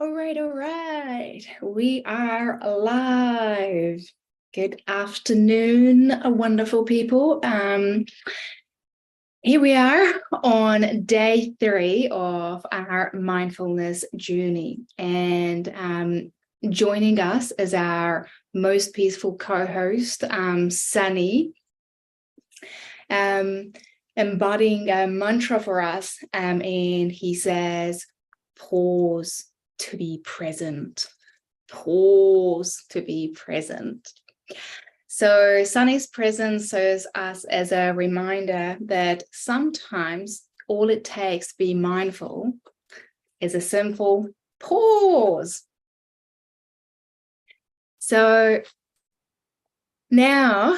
All right. We are live. Good afternoon, wonderful people. Here we are on day 3 of our mindfulness journey, and joining us is our most peaceful co-host, Sunny, embodying a mantra for us, and he says, pause to be present. Pause to be present. So Sunny's presence serves us as a reminder that sometimes all it takes to be mindful is a simple pause. So now,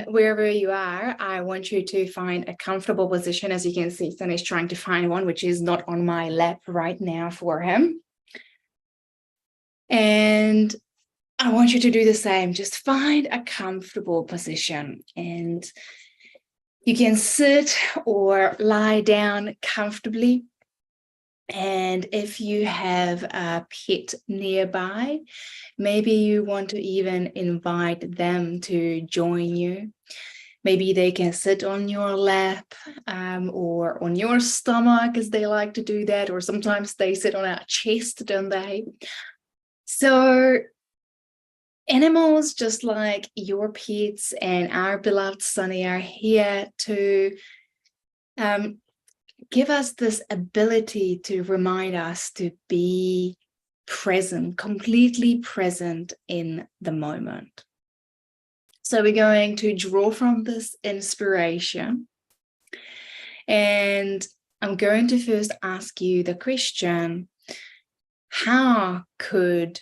wherever you are, I want you to find a comfortable position. As you can see, Sunny's trying to find one, which is not on my lap right now for him. And I want you to do the same. Just find a comfortable position, and you can sit or lie down comfortably. And if you have a pet nearby, maybe you want to even invite them to join you. Maybe they can sit on your lap or on your stomach, as they like to do that, or sometimes they sit on our chest, don't they? So animals, just like your pets and our beloved Sunny, are here to give us this ability to remind us to be present, completely present in the moment. So we're going to draw from this inspiration, and I'm going to first ask you the question, how could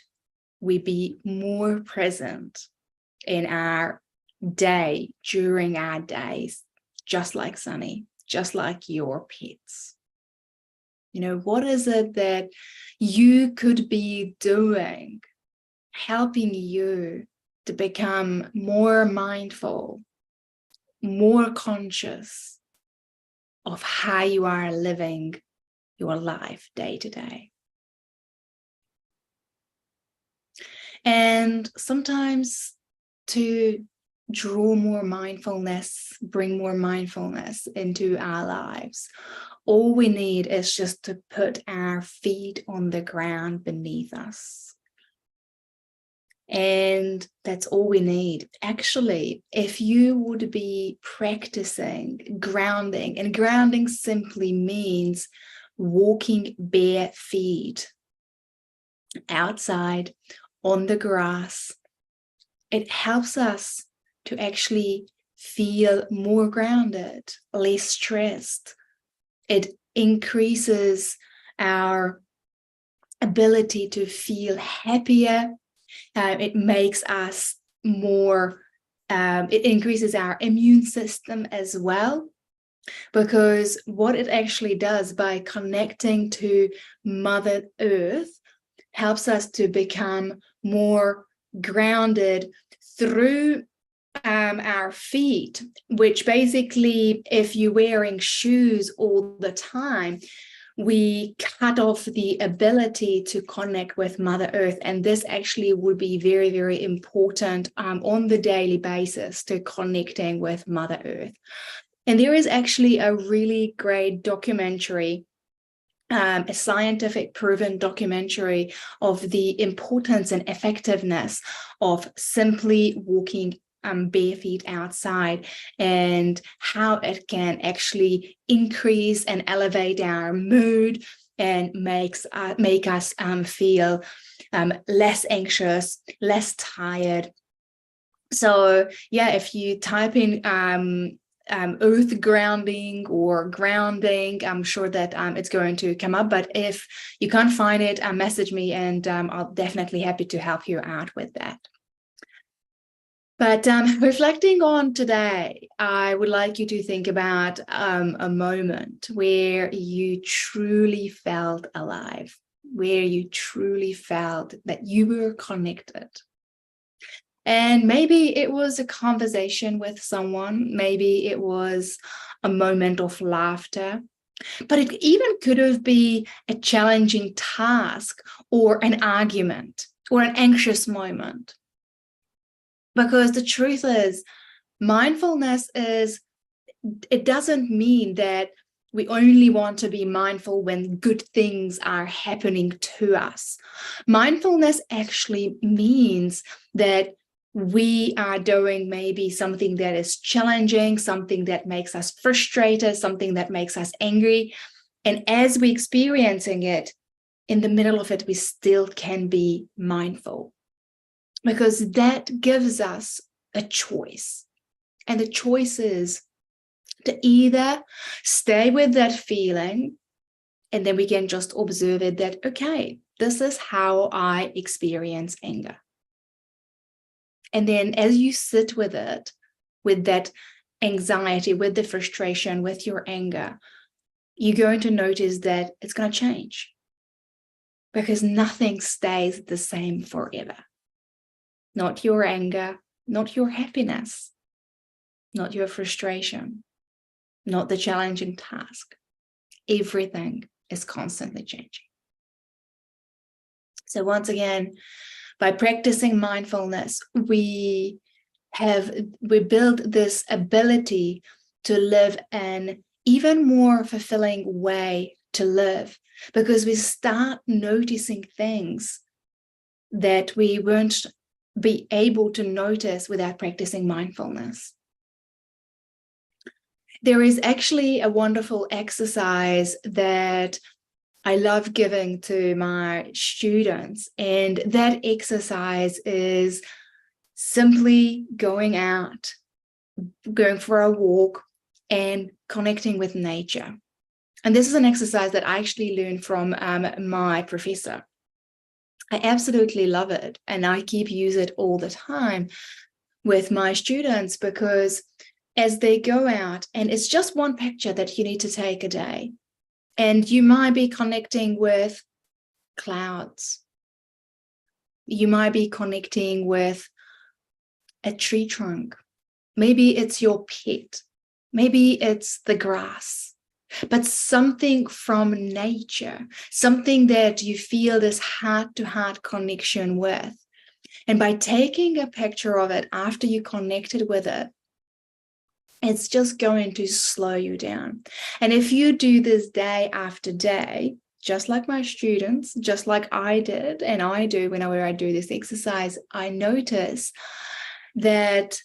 we be more present in our day, during our days, just like Sunny, just like your pets? You know, what is it that you could be doing, helping you to become more mindful, more conscious of how you are living your life day to day? And sometimes to draw more mindfulness, bring more mindfulness into our lives, all we need is just to put our feet on the ground beneath us. And that's all we need. Actually, if you would be practicing grounding, and grounding simply means walking bare feet outside on the grass, it helps us to actually feel more grounded, less stressed. It increases our ability to feel happier. It makes us more, it increases our immune system as well, because what it actually does by connecting to Mother Earth helps us to become more grounded through our feet, which basically, if you're wearing shoes all the time, we cut off the ability to connect with Mother Earth. And this actually would be very, very important on the daily basis, to connecting with Mother Earth. And there is actually a really great documentary, a scientific proven documentary of the importance and effectiveness of simply walking bare feet outside, and how it can actually increase and elevate our mood and make us feel less anxious, less tired. So yeah, if you type in earth grounding or grounding, I'm sure that it's going to come up. But if you can't find it, message me, and I'll definitely happy to help you out with that. But reflecting on today, I would like you to think about a moment where you truly felt alive, where you truly felt that you were connected. And maybe it was a conversation with someone, maybe it was a moment of laughter, But it even could have been a challenging task or an argument or an anxious moment. Because the truth is, mindfulness it doesn't mean that we only want to be mindful when good things are happening to us. Mindfulness actually means that we are doing maybe something that is challenging, something that makes us frustrated, something that makes us angry. And as we're experiencing it, in the middle of it, we still can be mindful, because that gives us a choice. And the choice is to either stay with that feeling, and then we can just observe it, that, okay, this is how I experience anger. And then as you sit with it, with that anxiety, with the frustration, with your anger, you're going to notice that it's going to change, because nothing stays the same forever. Not your anger, not your happiness, not your frustration, not the challenging task. Everything is constantly changing. So once again, by practicing mindfulness, we build this ability to live an even more fulfilling way to live, because we start noticing things that we weren't be able to notice without practicing mindfulness. There is actually a wonderful exercise that I love giving to my students, and that exercise is simply going out, going for a walk, and connecting with nature. And this is an exercise that I actually learned from my professor. I absolutely love it, and I keep using it all the time with my students, because as they go out, and it's just one picture that you need to take a day, and you might be connecting with clouds. You might be connecting with a tree trunk. Maybe it's your pet. Maybe it's the grass. But something from nature, something that you feel this heart-to-heart connection with. And by taking a picture of it after you connected with it, it's just going to slow you down. And if you do this day after day, just like my students, just like I did, and I do whenever I do this exercise, I notice that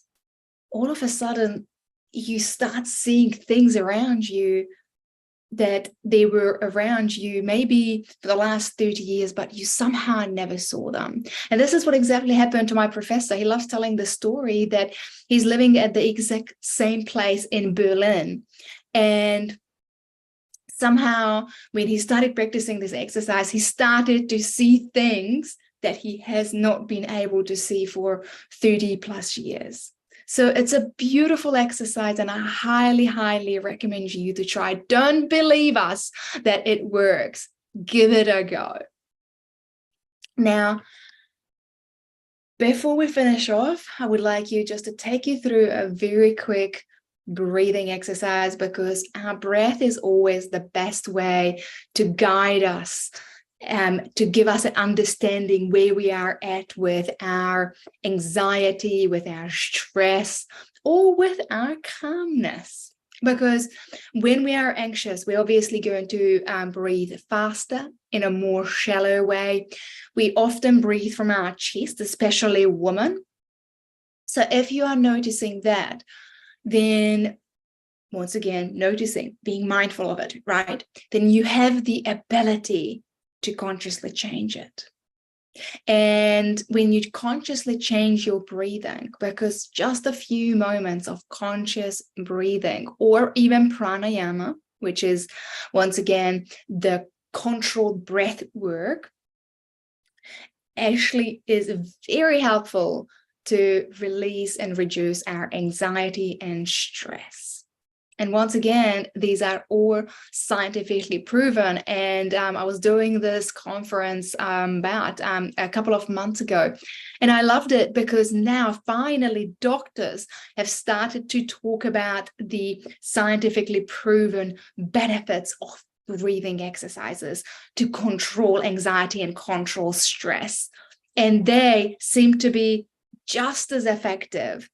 all of a sudden you start seeing things around you that they were around you maybe for the last 30 years, but you somehow never saw them. And this is what exactly happened to my professor. He loves telling the story that he's living at the exact same place in Berlin. And somehow when he started practicing this exercise, he started to see things that he has not been able to see for 30 plus years. So it's a beautiful exercise, and I highly, highly recommend you to try. Don't believe us that it works. Give it a go. Now, before we finish off, I would like you just to take you through a very quick breathing exercise, because our breath is always the best way to guide us, to give us an understanding where we are at with our anxiety, with our stress, or with our calmness. Because when we are anxious, we're obviously going to breathe faster in a more shallow way. We often breathe from our chest, especially women. So if you are noticing that, then once again, noticing, being mindful of it, right? Then you have the ability to consciously change it. And when you consciously change your breathing, because just a few moments of conscious breathing, or even pranayama, which is once again the controlled breath work, actually is very helpful to release and reduce our anxiety and stress. And once again, these are all scientifically proven. And I was doing this conference about a couple of months ago. And I loved it because now finally doctors have started to talk about the scientifically proven benefits of breathing exercises to control anxiety and control stress. And they seem to be just as effective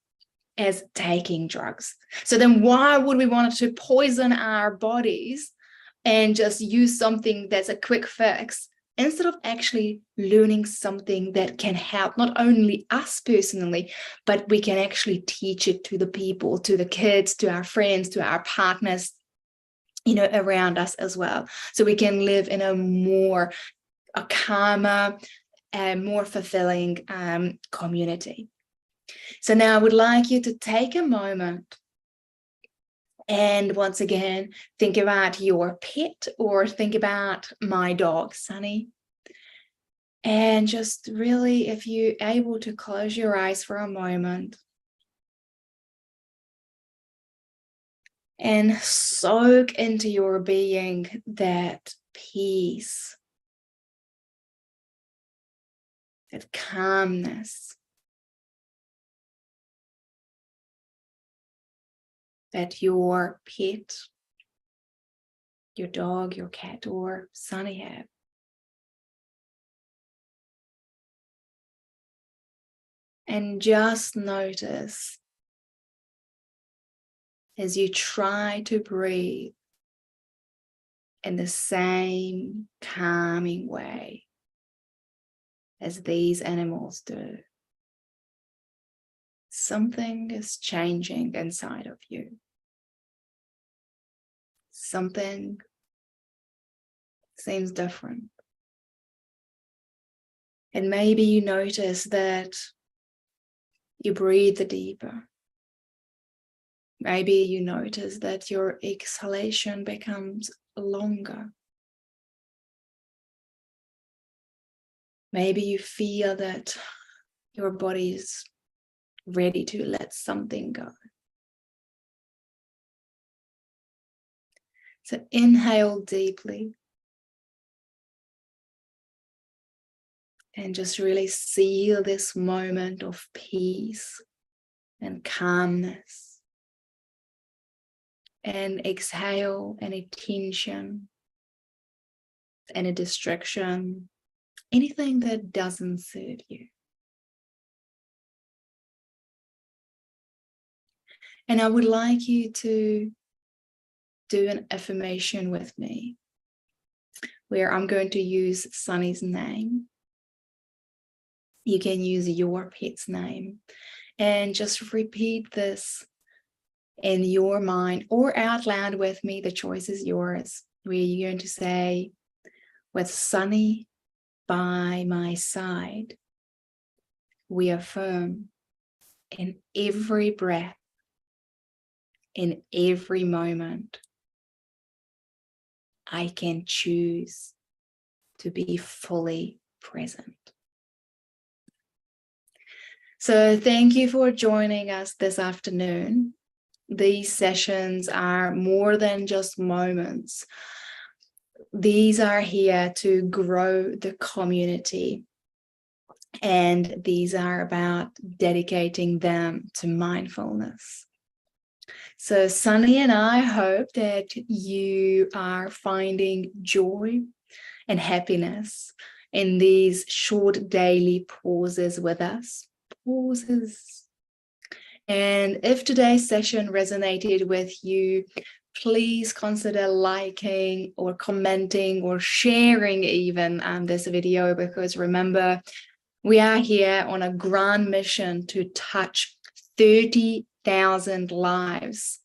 as taking drugs. So then why would we want to poison our bodies and just use something that's a quick fix instead of actually learning something that can help not only us personally, but we can actually teach it to the people, to the kids, to our friends, to our partners, around us as well. So we can live in a calmer and more fulfilling community. So now I would like you to take a moment and once again, think about your pet or think about my dog, Sunny. And just really, if you're able to close your eyes for a moment and soak into your being that peace, that calmness, that your pet, your dog, your cat, or Sunny have. And just notice as you try to breathe in the same calming way as these animals do. Something is changing inside of you. Something seems different. And maybe you notice that you breathe deeper. Maybe you notice that your exhalation becomes longer. Maybe you feel that your body is ready to let something go. So inhale deeply and just really seal this moment of peace and calmness. And exhale any tension, any distraction, anything that doesn't serve you. And I would like you to do an affirmation with me, where I'm going to use Sunny's name. You can use your pet's name and just repeat this in your mind or out loud with me. The choice is yours, where you're going to say, with Sunny by my side, we affirm in every breath, in every moment, I can choose to be fully present. So thank you for joining us this afternoon. These sessions are more than just moments. These are here to grow the community. And these are about dedicating them to mindfulness. So Sunny and I hope that you are finding joy and happiness in these short daily pauses with us. Pauses. And if today's session resonated with you, please consider liking or commenting or sharing even this video, because remember, we are here on a grand mission to touch 30,000 lives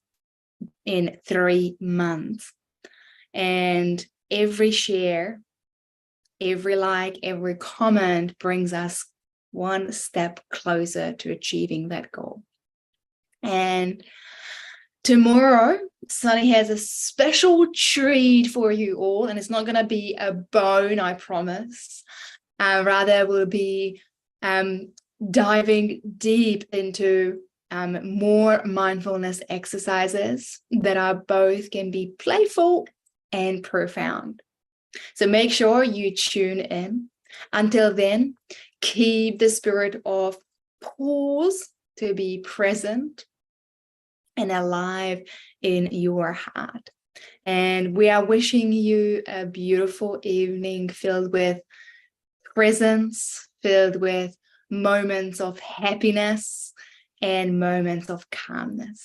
in 3 months. And every share, every like, every comment brings us one step closer to achieving that goal. And tomorrow, Sunny has a special treat for you all, and it's not going to be a bone, I promise. Rather, we'll be diving deep into more mindfulness exercises that are both can be playful and profound. So make sure you tune in. Until then, keep the spirit of pause to be present and alive in your heart. And we are wishing you a beautiful evening filled with presence, filled with moments of happiness and moments of calmness.